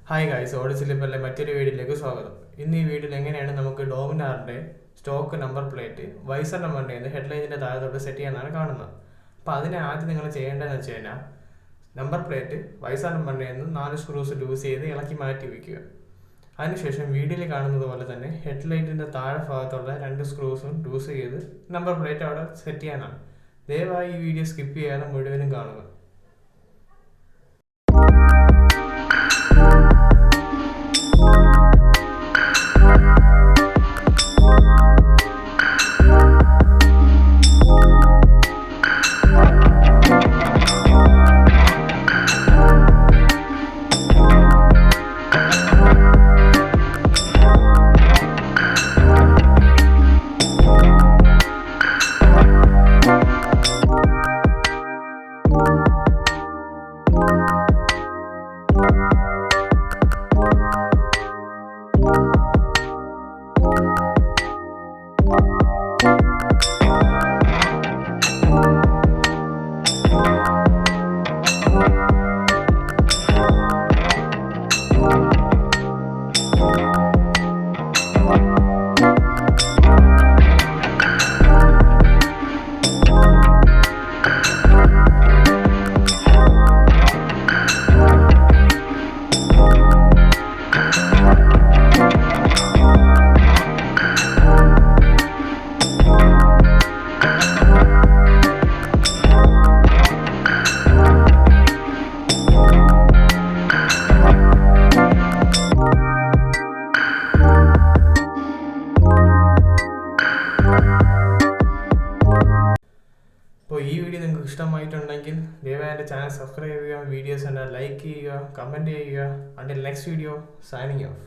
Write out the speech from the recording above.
Hi guys, old.sleeper മറ്റൊരു വീഡിയോയിലേക്ക് സ്വാഗതം. ഇന്ന് ഈ വീഡിയോയിൽ എങ്ങനെയാണ് നമുക്ക് ഡോമിനാറിൻ്റെ സ്റ്റോക്ക് നമ്പർ പ്ലേറ്റ് വൈസർ നമ്പറിൻ്റെ ഹെഡ്ലൈനിൻ്റെ താഴത്തോട്ട് സെറ്റ് ചെയ്യാനാണ് കാണുന്നത്. അപ്പോൾ അതിന് ആദ്യം നിങ്ങൾ ചെയ്യേണ്ടതെന്ന് വെച്ച് കഴിഞ്ഞാൽ നമ്പർ പ്ലേറ്റ് വൈസർ നമ്പറിൻ്റെ 4 സ്ക്രൂസ് ലൂസ് ചെയ്ത് ഇളക്കി മാറ്റി വയ്ക്കുക. അതിനുശേഷം വീഡിയോയിൽ കാണുന്നത് പോലെ തന്നെ ഹെഡ്ലൈറ്റിൻ്റെ താഴെ ഭാഗത്തുള്ള 2 സ്ക്രൂസും ലൂസ് ചെയ്ത് നമ്പർ പ്ലേറ്റ് അവിടെ സെറ്റ് ചെയ്യാനാണ്. ദയവായി ഈ വീഡിയോ സ്കിപ്പ് ചെയ്യാതെ മുഴുവനും കാണുക. അപ്പോൾ ഈ വീഡിയോ നിങ്ങൾക്ക് ഇഷ്ടമായിട്ടുണ്ടെങ്കിൽ ദയവായി എൻ്റെ ചാനൽ സബ്സ്ക്രൈബ് ചെയ്യുക, വീഡിയോസ് ലൈക്ക് ചെയ്യുക, കമൻറ്റ് ചെയ്യുക. Until next video, signing off.